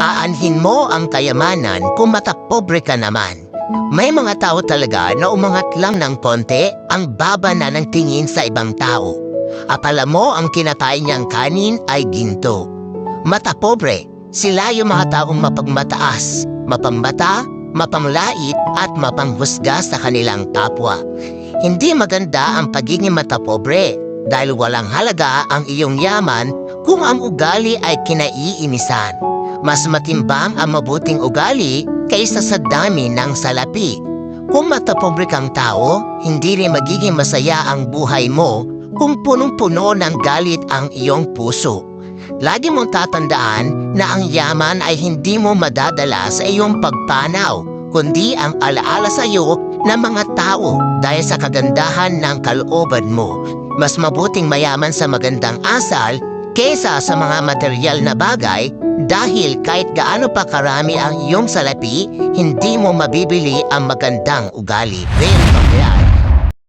Aanhin mo ang kayamanan kung matapobre ka naman. May mga tao talaga na umangat lang ng konti ang baba na ng tingin sa ibang tao. Akala mo ang kinakain niyang kanin ay ginto. Matapobre, sila yung mga taong mapagmataas, mapangmata, mapanglait at mapanghusga sa kanilang kapwa. Hindi maganda ang pagiging matapobre dahil walang halaga ang iyong yaman kung ang ugali ay kinaiinisan. Mas matimbang ang mabuting ugali kaysa sa dami ng salapi. Kung matapobre kang tao, hindi rin magiging masaya ang buhay mo kung punong-puno ng galit ang iyong puso. Lagi mong tatandaan na ang yaman ay hindi mo madadala sa iyong pagpanaw, kundi ang alaala sa iyo ng mga tao dahil sa kagandahan ng kalooban mo. Mas mabuting mayaman sa magandang asal kaysa sa mga material na bagay dahil kahit gaano pa karami ang iyong salapi, hindi mo mabibili ang magandang ugali.